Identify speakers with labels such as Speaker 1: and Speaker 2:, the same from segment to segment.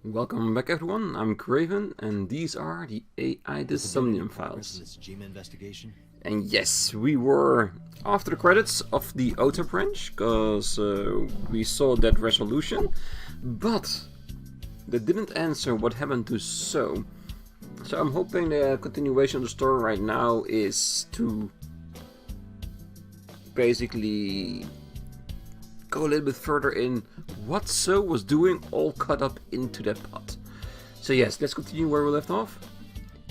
Speaker 1: Welcome back everyone, I'm Craven and these are the AI the Somnium Files. And yes, we were after the credits of the Ota branch, because we saw that resolution, but that didn't answer what happened to So. So I'm hoping the continuation of the story right now is to basically go a little bit further in what So was doing all cut up into that pot. So yes, let's continue where we left off.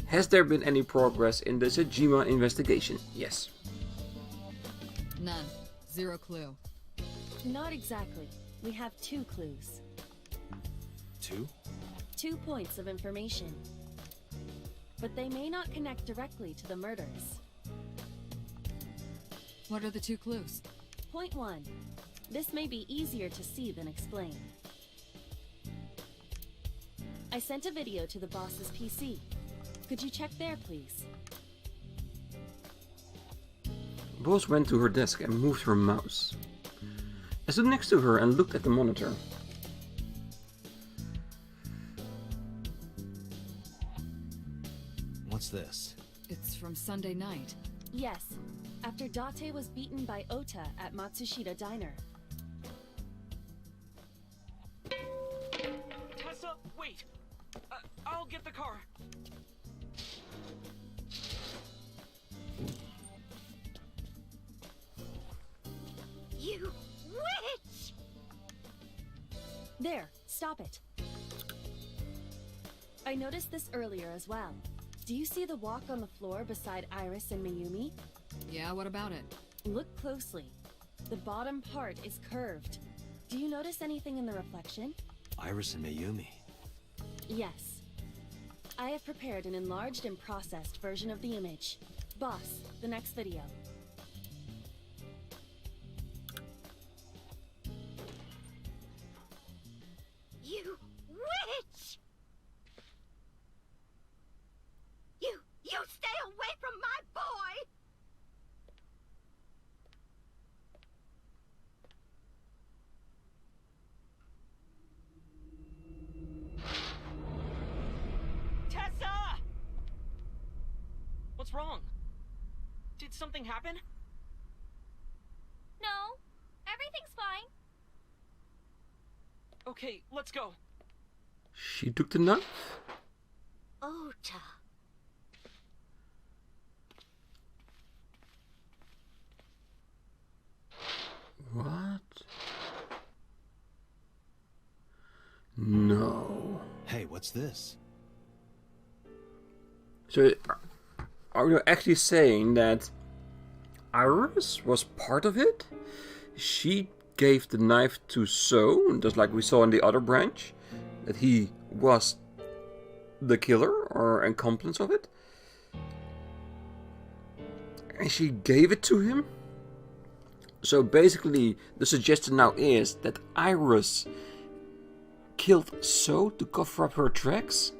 Speaker 1: Has there been any progress in the Sejima investigation? Yes.
Speaker 2: None. Zero clue.
Speaker 3: Not exactly. We have 2 clues.
Speaker 4: 2?
Speaker 3: 2 points of information. But they may not connect directly to the murders.
Speaker 2: What are the 2 clues?
Speaker 3: Point 1. This may be easier to see than explain. I sent a video to the boss's PC. Could you check there, please?
Speaker 1: Boss went to her desk and moved her mouse. I stood next to her and looked at the monitor.
Speaker 4: What's this?
Speaker 2: It's from Sunday night.
Speaker 3: Yes, after Date was beaten by Ota at Matsushita Diner.
Speaker 5: Tessa, wait! I'll get the car.
Speaker 3: You witch! There, stop it. I noticed this earlier as well. Do you see the walk on the floor beside Iris and Mayumi?
Speaker 2: Yeah, what about it?
Speaker 3: Look closely. The bottom part is curved. Do you notice anything in the reflection?
Speaker 4: Iris and Mayumi.
Speaker 3: Yes. I have prepared an enlarged and processed version of the image. Boss, the next video. You witch! You stay away from my boy!
Speaker 5: Tessa! What's wrong? Did something happen?
Speaker 3: No, everything's fine.
Speaker 5: Okay, let's go.
Speaker 1: She took the knife?
Speaker 3: Ota.
Speaker 1: What? No.
Speaker 4: Hey, what's this?
Speaker 1: So, are you actually saying that Iris was part of it? She gave the knife to So, just like we saw in the other branch, that he was the killer or an accomplice of it? And she gave it to him? So basically, the suggestion now is that Iris killed So to cover up her tracks?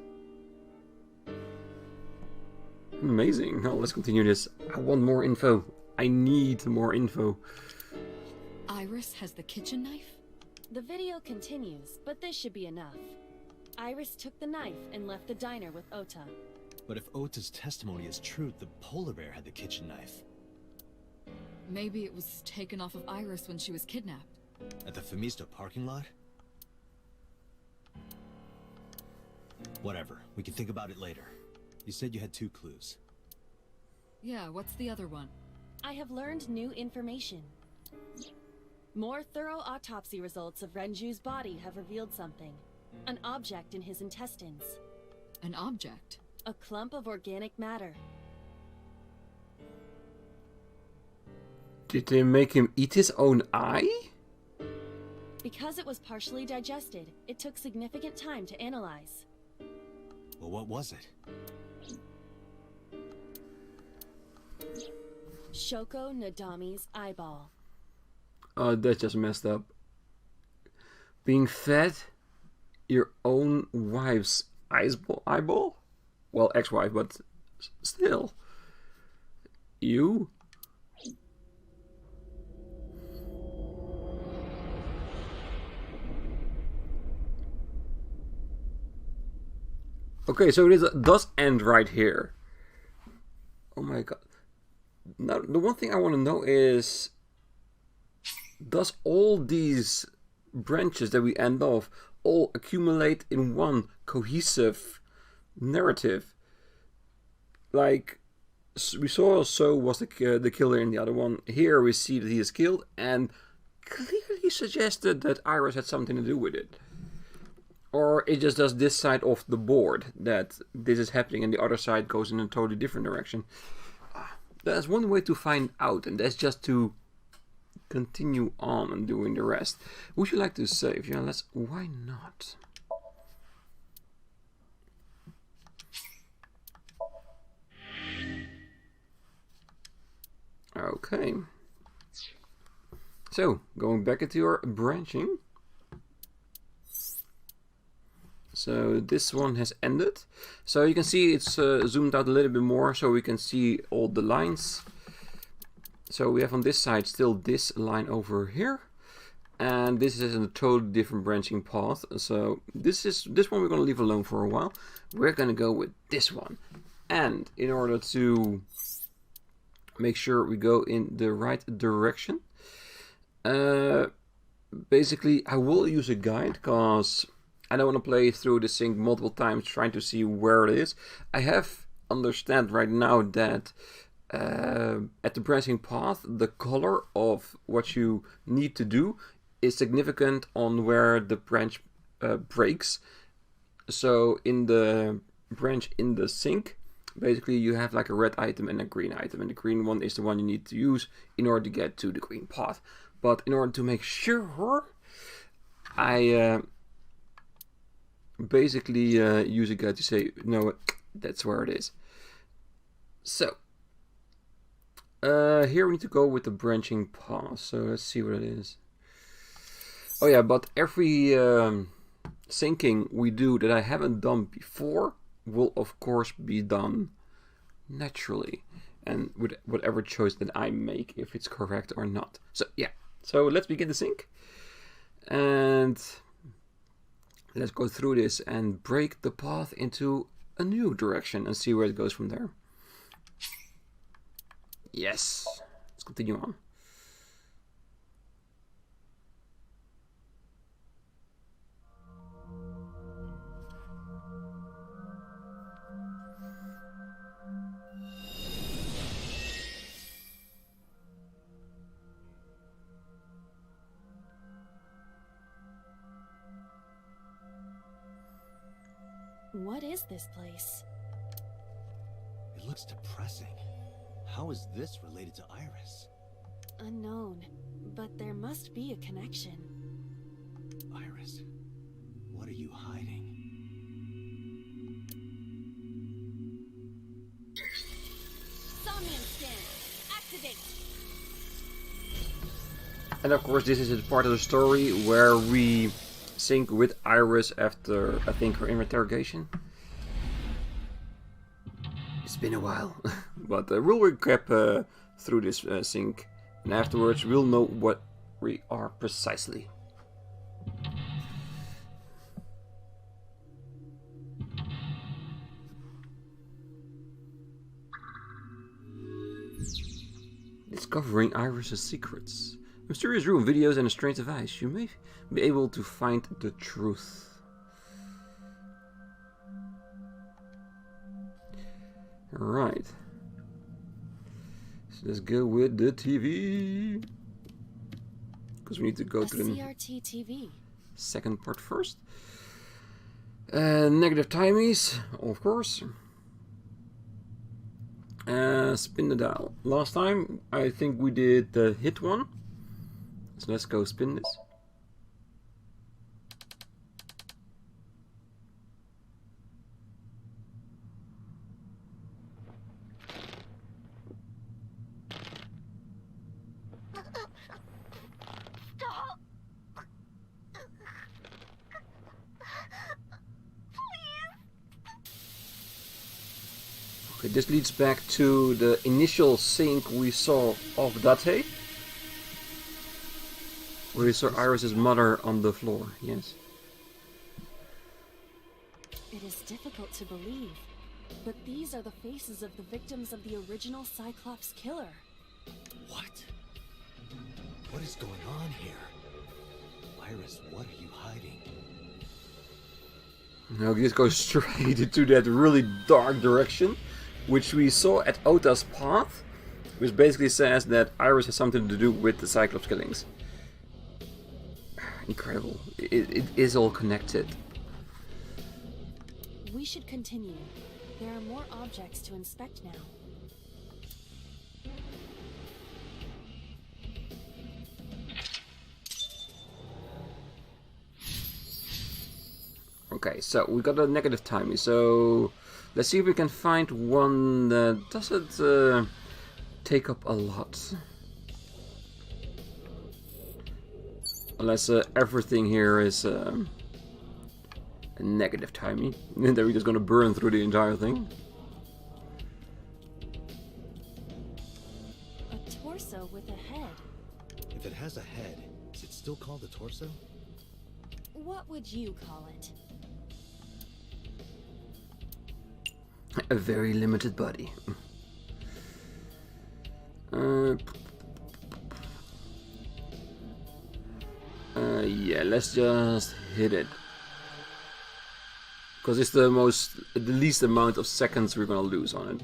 Speaker 1: Amazing. Now let's continue this. I want more info. I need more info.
Speaker 2: Iris has the kitchen knife?
Speaker 3: The video continues, but this should be enough. Iris took the knife and left the diner with Ota.
Speaker 4: But if Ota's testimony is true, the polar bear had the kitchen knife.
Speaker 2: Maybe it was taken off of Iris when she was kidnapped.
Speaker 4: At the Femisto parking lot? Whatever, we can think about it later. You said you had 2 clues.
Speaker 2: Yeah, what's the other one?
Speaker 3: I have learned new information. More thorough autopsy results of Renju's body have revealed something. An object in his intestines.
Speaker 2: An object?
Speaker 3: A clump of organic matter.
Speaker 1: Did they make him eat his own eye?
Speaker 3: Because it was partially digested, it took significant time to analyze.
Speaker 4: Well, what was it?
Speaker 3: Shoko Nadami's eyeball.
Speaker 1: Oh, that's just messed up. Being fed your own wife's eyeball? Well, ex-wife, but still. You? Okay, so this does end right here. Oh my god. Now, the one thing I want to know is, does all these branches that we end off all accumulate in one cohesive narrative? Like, we saw So was the killer in the other one. Here we see that he is killed and clearly suggested that Iris had something to do with it. Or it just does this side of the board, that this is happening and the other side goes in a totally different direction. There's one way to find out, and that's just to continue on and doing the rest. Would you like to save? Yeah, why not? Okay. So, going back into your branching. So this one has ended. So you can see it's zoomed out a little bit more so we can see all the lines. So we have on this side still this line over here. And this is a totally different branching path. So this one we're going to leave alone for a while. We're going to go with this one. And in order to make sure we go in the right direction, basically I will use a guide because I don't want to play through the sync multiple times trying to see where it is. I have understand right now that at the branching path, the color of what you need to do is significant on where the branch breaks. So in the branch in the sync, basically you have like a red item and a green item, and the green one is the one you need to use in order to get to the green path. But in order to make sure, I basically use a guide to say, no, that's where it is. So here we need to go with the branching path. So let's see what it is. Oh yeah, but every syncing we do that I haven't done before will of course be done naturally, and with whatever choice that I make, if it's correct or not. So yeah, so let's begin the sync, and let's go through this and break the path into a new direction and see where it goes from there. Yes, let's continue on.
Speaker 3: What is this place?
Speaker 4: It looks depressing. How is this related to Iris?
Speaker 3: Unknown, but there must be a connection.
Speaker 4: Iris, what are you hiding?
Speaker 3: Somnium stand, activate!
Speaker 1: And of course this is a part of the story where we sync with Iris after, I think, her interrogation. It's been a while. But we'll recap through this sync, and afterwards we'll know what we are precisely. Discovering Iris's secrets. A mysterious room, videos, and a strange device. You may be able to find the truth. Alright. So let's go with the TV. Because we need to go to the
Speaker 3: CRT TV.
Speaker 1: second part first. Negative timies, of course. Spin the dial. Last time I think we did the hit one. So let's go spin this.
Speaker 6: Stop.
Speaker 1: Okay, this leads back to the initial sync we saw of Date. Where we saw Iris's mother on the floor, yes.
Speaker 3: It is difficult to believe, but these are the faces of the victims of the original Cyclops killer.
Speaker 4: What? What is going on here? Iris, what are you hiding?
Speaker 1: Now we just go straight into that really dark direction, which we saw at Ota's path, which basically says that Iris has something to do with the Cyclops killings. Incredible. It is all connected.
Speaker 3: We should continue. There are more objects to inspect now.
Speaker 1: Okay, so we got a negative timing, so let's see if we can find one that doesn't take up a lot. Unless everything here is a negative timing, then we're just gonna burn through the entire thing.
Speaker 3: A torso with a head.
Speaker 4: If it has a head, is it still called a torso?
Speaker 3: What would you call it?
Speaker 1: A very limited body. Yeah, let's just hit it. Because it's the least amount of seconds we're gonna lose on it.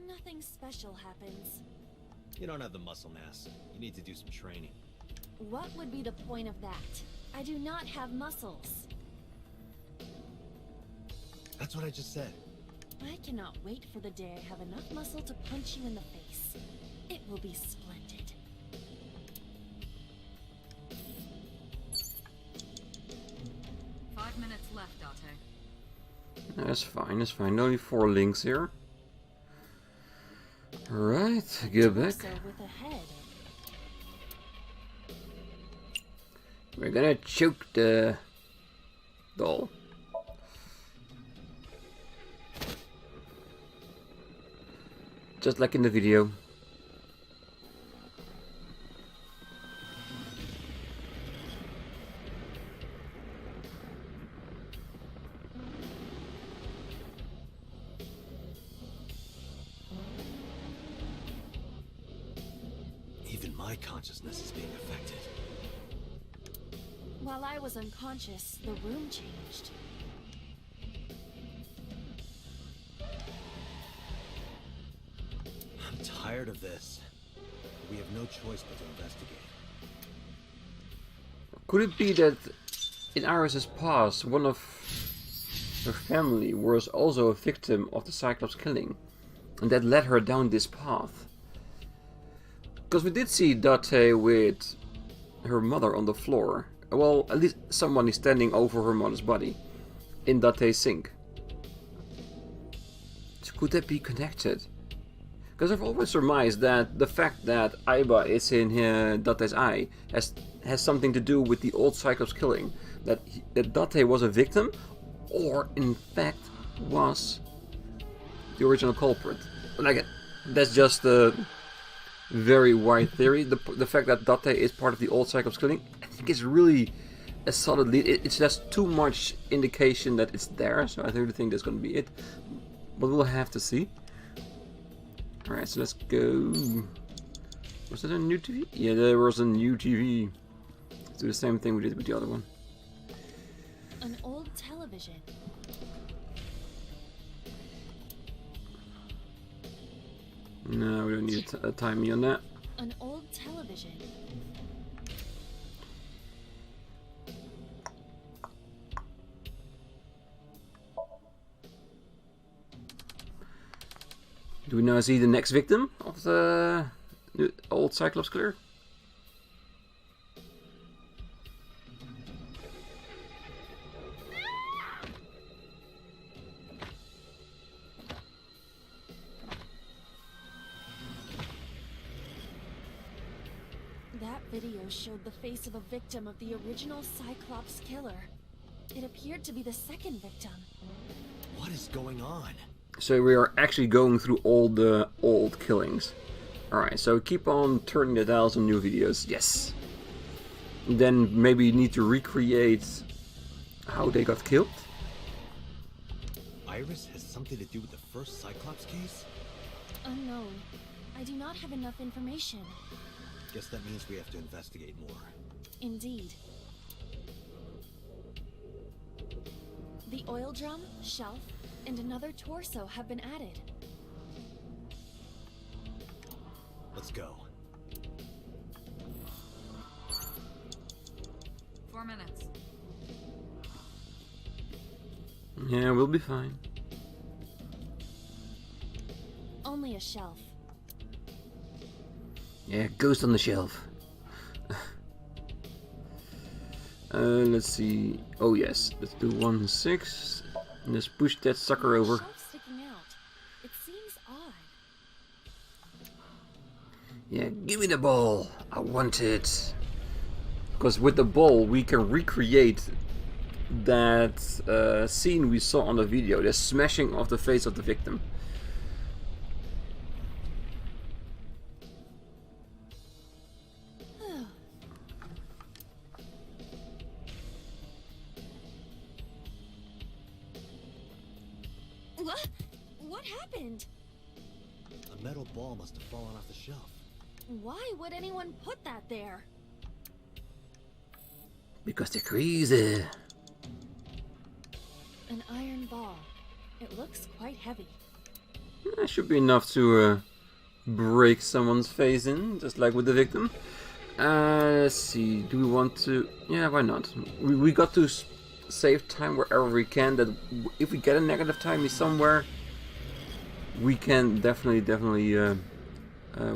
Speaker 3: Nothing special happens.
Speaker 4: You don't have the muscle mass. You need to do some training.
Speaker 3: What would be the point of that? I do not have muscles.
Speaker 4: That's what I just said.
Speaker 3: I cannot wait for the day I have enough muscle to punch you in the face. It will be splendid.
Speaker 2: Five minutes left, Date.
Speaker 1: That's fine, that's fine. Only 4 links here. Alright, get back.
Speaker 3: Torso with a head.
Speaker 1: We're gonna choke the doll. Just like in the video.
Speaker 4: Even my consciousness is being affected.
Speaker 3: While I was unconscious, the room changed.
Speaker 4: I'm tired of this. We have no choice but to investigate.
Speaker 1: Could it be that in Iris's past, one of her family was also a victim of the Cyclops killing, and that led her down this path? Because we did see Date with her mother on the floor. Well, at least someone is standing over her mother's body in Date's sink. So could that be connected? Because I've always surmised that the fact that Aiba is in Date's eye has something to do with the old Cyclops killing. That Date was a victim, or in fact was the original culprit. But again, that's just a very wide theory. The fact that Date is part of the old Cyclops killing, I think is really a solid lead. It's just too much indication that it's there, so I really think that's going to be it. But we'll have to see. Alright, so let's go. Was that a new TV? Yeah, there was a new TV. Let's do the same thing we did with the other one.
Speaker 3: An old television.
Speaker 1: No, we don't need a timey on that.
Speaker 3: An old television.
Speaker 1: Do we now see the next victim of the old Cyclops killer?
Speaker 3: That video showed the face of a victim of the original Cyclops killer. It appeared to be the second victim.
Speaker 4: What is going on?
Speaker 1: So we are actually going through all the old killings. Alright, so keep on turning the dials on new videos. Yes. Then maybe you need to recreate how they got killed.
Speaker 4: Iris has something to do with the first Cyclops case?
Speaker 3: Unknown. I do not have enough information.
Speaker 4: Guess that means we have to investigate more.
Speaker 3: Indeed. The oil drum, shelf, and another torso have been added.
Speaker 4: Let's go.
Speaker 2: 4 minutes.
Speaker 1: Yeah, we'll be fine.
Speaker 3: Only a shelf.
Speaker 1: Yeah, ghost on the shelf. Let's see. Oh yes, let's do 1 6. And let's push that sucker over.
Speaker 3: Shelf sticking out. It seems odd.
Speaker 1: Yeah, give me the ball. I want it. Because with the ball we can recreate that scene we saw on the video. The smashing of the face of the victim.
Speaker 3: What happened?
Speaker 4: A metal ball must have fallen off the shelf.
Speaker 3: Why would anyone put that there?
Speaker 1: Because they're crazy.
Speaker 3: An iron ball. It looks quite heavy.
Speaker 1: That should be enough to break someone's face in, just like with the victim. Let's see, do we want to... Yeah, why not? We got to save time wherever we can, that if we get a negative timey somewhere, we can definitely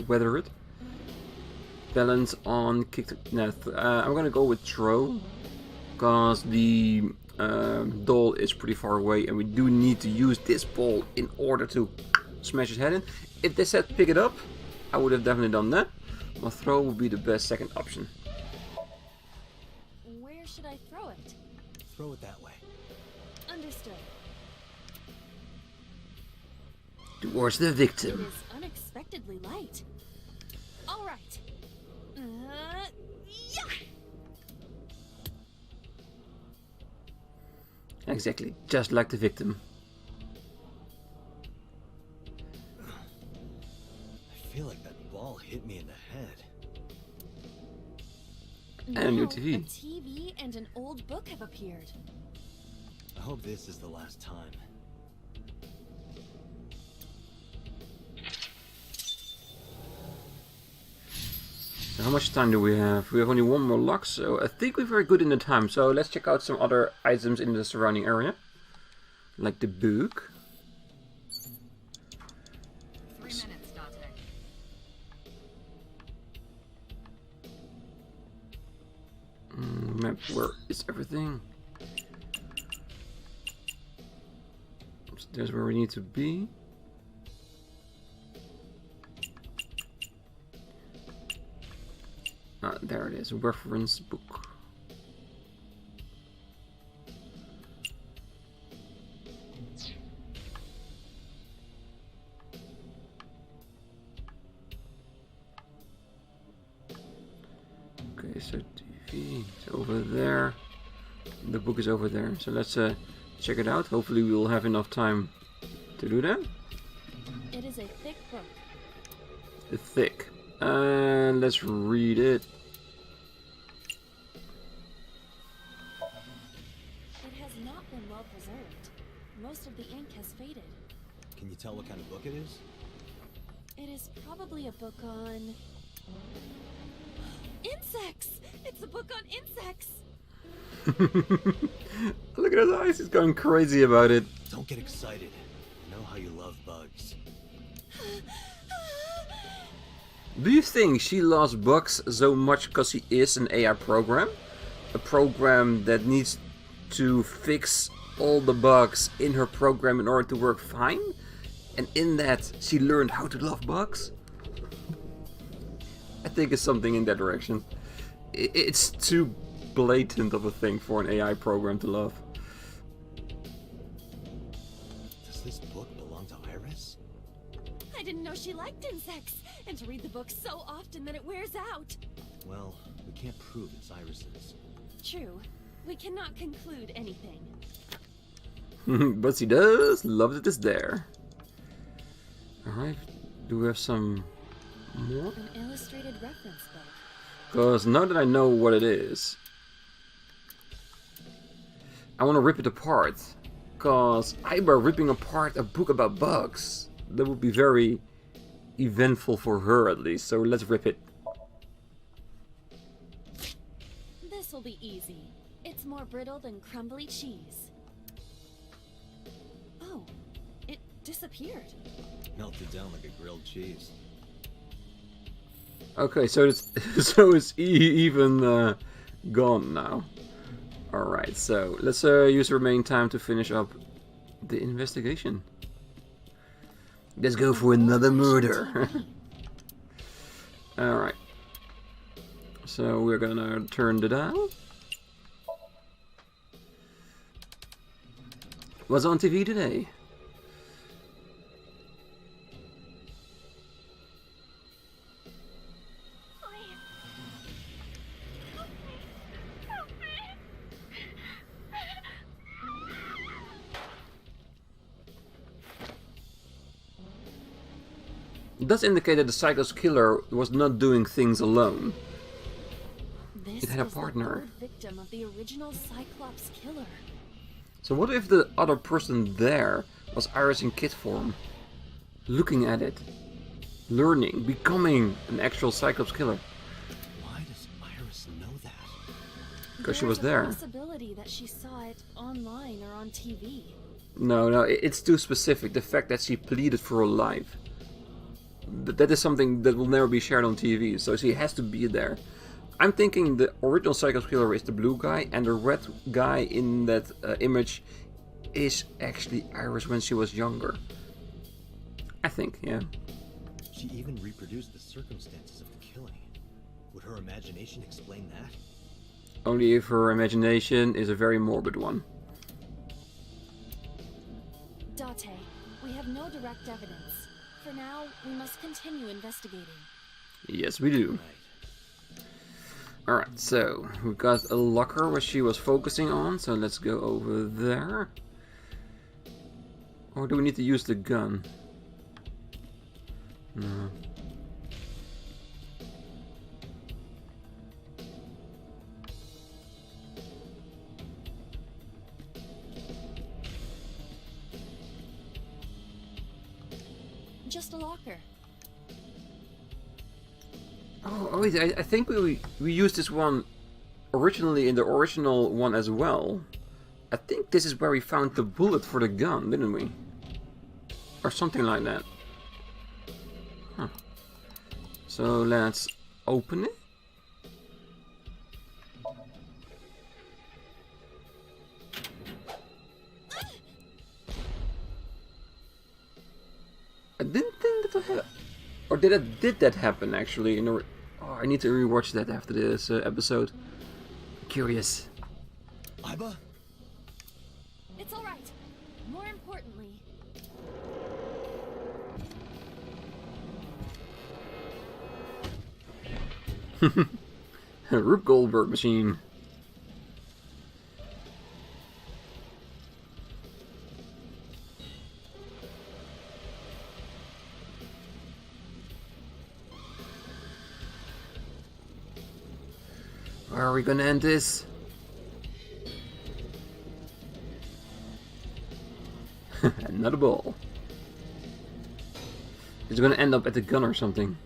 Speaker 1: weather it. Balance on kick to net. I'm gonna go with throw, because the doll is pretty far away and we do need to use this ball in order to smash his head in. If they said pick it up, I would have definitely done that. But throw would be the best second option.
Speaker 3: Where should I throw it?
Speaker 4: Throw it that way.
Speaker 3: Understood.
Speaker 1: Towards the
Speaker 3: It
Speaker 1: victim.
Speaker 3: is unexpectedly light. All right. Yeah!
Speaker 1: Exactly, just like the victim.
Speaker 4: I feel like that ball hit me in the head.
Speaker 1: And a new
Speaker 3: Now,
Speaker 1: TV.
Speaker 3: A TV and an old book have appeared.
Speaker 4: I hope this is the last time.
Speaker 1: So how much time do we have? We have only 1 more lock, so I think we're very good in the time. So let's check out some other items in the surrounding area. Like the book.
Speaker 2: 3 minutes, Date.
Speaker 1: Map, where is everything? So there's where we need to be. Ah, there it is, reference book. Okay, so TV is over there. The book is over there. So let's check it out. Hopefully we will have enough time to do that.
Speaker 3: It is a thick book.
Speaker 1: Thick. Let's read it.
Speaker 3: It has not been well preserved. Most of the ink has faded.
Speaker 4: Can you tell what kind of book it is?
Speaker 3: It is probably a book on... insects! It's a book on insects!
Speaker 1: Look at his eyes, he's going crazy about it.
Speaker 4: Don't get excited. I know how you love bugs.
Speaker 1: Do you think she loves bugs so much because she is an AI program? A program that needs to fix all the bugs in her program in order to work fine? And in that, she learned how to love bugs? I think it's something in that direction. It's too blatant of a thing for an AI program to love.
Speaker 4: Does this book belong to Iris?
Speaker 3: I didn't know she liked insects, and to read the book so often that it wears out.
Speaker 4: Well, We can't prove it's Iris's.
Speaker 3: True. We cannot conclude anything.
Speaker 1: But she does love that it's there. Alright, do we have some more?
Speaker 3: An illustrated reference book.
Speaker 1: Because now that I know what it is, I want to rip it apart. Because Iba ripping apart a book about bugs, that would be very eventful for her at least. So let's rip it.
Speaker 3: This will be easy. It's more brittle than crumbly cheese. Oh, it disappeared.
Speaker 4: Melted down like a grilled cheese.
Speaker 1: Okay, so it's even gone now. Alright, so let's use the remaining time to finish up the investigation. Let's go for another murder. Alright. So we're gonna turn the dial. What's on TV today? It does indicate that the Cyclops killer was not doing things alone.
Speaker 3: This
Speaker 1: It had a
Speaker 3: was
Speaker 1: partner.
Speaker 3: The third victim of the original Cyclops killer.
Speaker 1: So what if the other person there was Iris in kid form? Looking at it. Learning. Becoming an actual Cyclops killer.
Speaker 4: Why does Iris know that?
Speaker 1: Because she was there.
Speaker 3: There's a possibility that she saw it online or on TV.
Speaker 1: No, it's too specific. The fact that she pleaded for her life. That is something that will never be shared on TV, so she has to be there. I'm thinking the original Cyclops killer is the blue guy, and the red guy in that image is actually Iris when she was younger. I think, yeah.
Speaker 4: She even reproduced the circumstances of the killing. Would her imagination explain that?
Speaker 1: Only if her imagination is a very morbid one.
Speaker 3: Date, we have no direct evidence. For now, we must continue investigating.
Speaker 1: Yes, we do.
Speaker 4: Right.
Speaker 1: Alright, so we've got a locker where she was focusing on, so let's go over there. Or do we need to use the gun? No.
Speaker 3: Just a locker.
Speaker 1: Oh wait, I think we used this one originally in the original one as well. I think this is where we found the bullet for the gun, didn't we? Or something like that. Huh. So let's open it. I didn't think that had, or did that happen actually? In a, oh, I need to rewatch that after this episode. I'm curious.
Speaker 4: Iba?
Speaker 3: It's all right. More importantly,
Speaker 1: Rube Goldberg machine. Where are we gonna end this? Not a ball. It's gonna end up at the gun or something.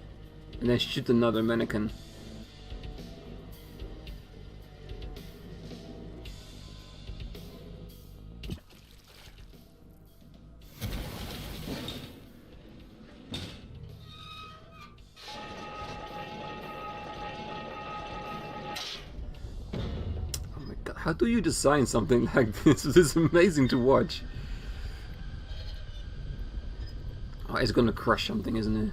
Speaker 1: And then shoot another mannequin. How do you design something like this? This is amazing to watch. Oh, it's gonna crush something, isn't it?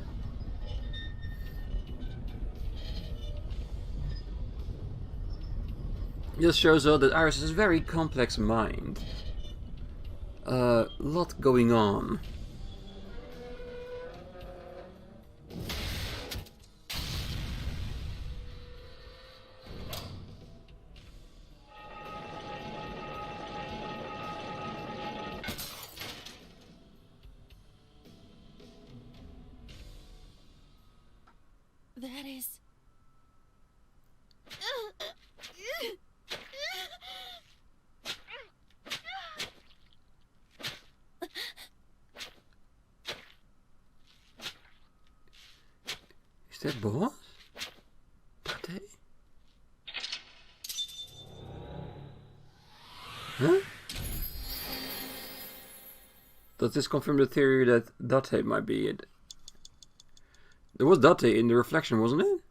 Speaker 1: This shows us that Iris has a very complex mind. Lot going on. that boss? Date? Huh? Does this confirm the theory that Date might be it? There was Date in the reflection, wasn't it?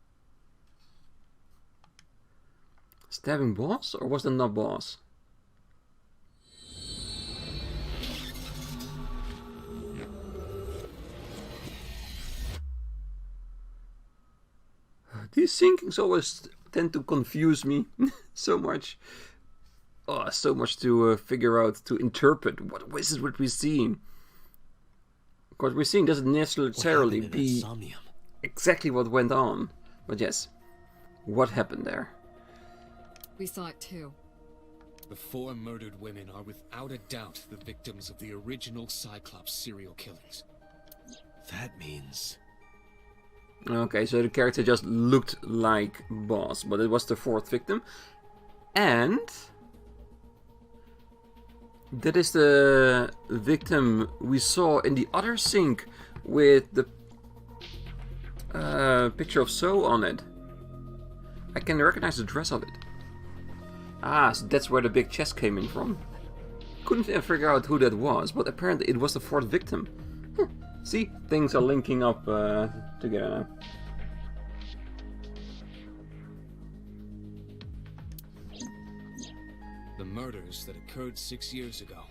Speaker 1: Stabbing boss? Or was that not boss? These sinkings always tend to confuse me so much. Oh, so much to figure out, to interpret. What is it what we're seeing? What we're seeing doesn't necessarily be exactly what went on. But yes, what happened there?
Speaker 2: We saw it too.
Speaker 6: The 4 murdered women are without a doubt the victims of the original Cyclops serial killings.
Speaker 4: That means...
Speaker 1: Okay, so the character just looked like boss, but it was the 4th victim. And... that is the victim we saw in the other sink with the picture of So on it. I can recognize the dress of it. Ah, so that's where the big chest came in from. Couldn't figure out who that was, but apparently it was the 4th victim. See, things are linking up together now.
Speaker 6: The murders that occurred 6 years ago.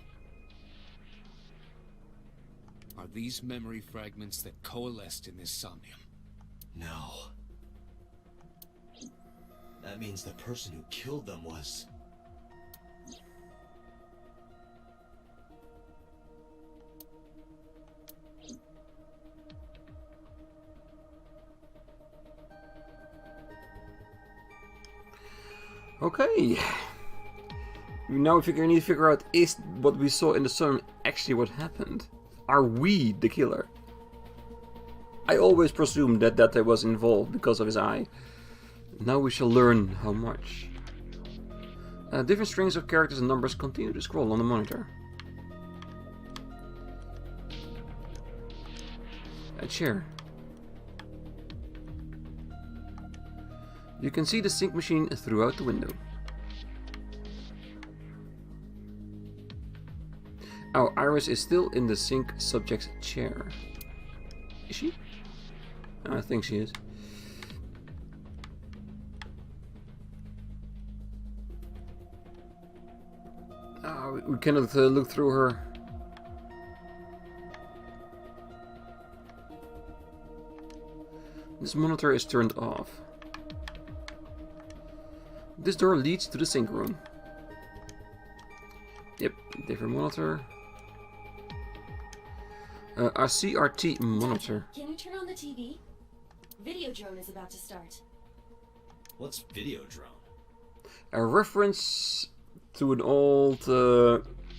Speaker 6: Are these memory fragments that coalesced in this somnium?
Speaker 4: No. That means the person who killed them was...
Speaker 1: Okay. Now we need to figure out, is what we saw in the sun actually what happened? Are we the killer? I always presumed that Date was involved because of his eye. Now we shall learn how much. Different strings of characters and numbers continue to scroll on the monitor. A chair. You can see the sink machine throughout the window. Oh, Iris is still in the sink subject's chair. Is she? I think she is. We cannot look through her. This monitor is turned off. This door leads to the sink room. Yep, different monitor. Our CRT monitor.
Speaker 3: Can you turn on the TV? Videodrone is about to start.
Speaker 4: What's Videodrone?
Speaker 1: A reference to an old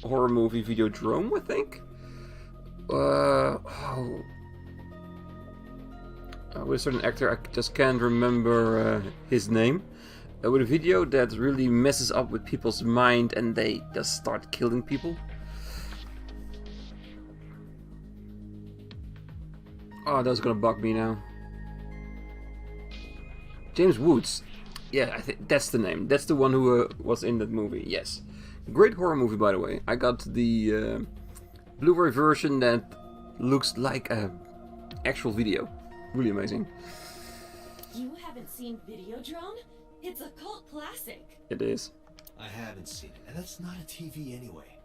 Speaker 1: horror movie, Videodrome, I think. With a certain actor, I just can't remember his name. With a video that really messes up with people's mind and they just start killing people. Oh, that's gonna bug me now. James Woods. Yeah, I think that's the name. That's the one who was in that movie. Yes. Great horror movie, by the way. I got the Blu-ray version that looks like a actual video. Really amazing.
Speaker 3: You haven't seen Videodrone? It's a cult classic.
Speaker 1: It is.
Speaker 4: I haven't seen it, and that's not a TV anyway.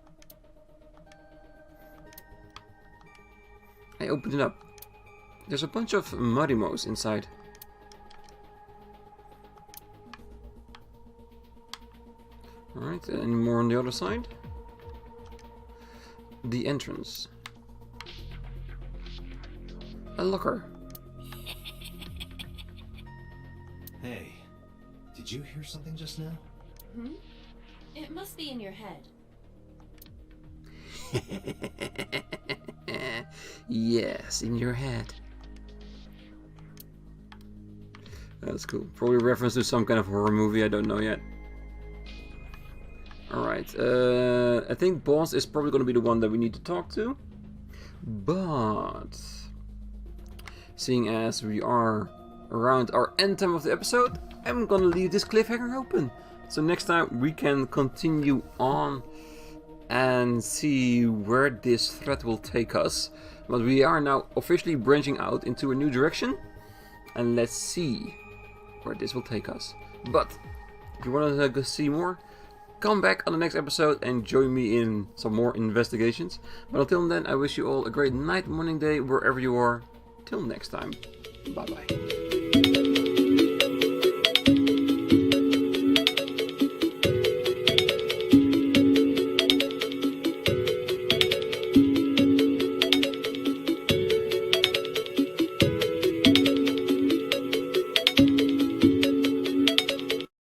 Speaker 1: I opened it up. There's a bunch of Marimos inside. Alright, any more on the other side? The entrance. A locker.
Speaker 4: Hey, did you hear something just now?
Speaker 3: Hmm? It must be in your head.
Speaker 1: Yes, in your head. That's cool. Probably a reference to some kind of horror movie, I don't know yet. Alright, I think Boss is probably going to be the one that we need to talk to. But seeing as we are around our end time of the episode, I'm gonna leave this cliffhanger open. So next time we can continue on and see where this thread will take us. But we are now officially branching out into a new direction. And let's see where this will take us. But if you want to see more, come back on the next episode and join me in some more investigations. But until then, I wish you all a great night, morning, day, wherever you are. Till next time. Bye bye.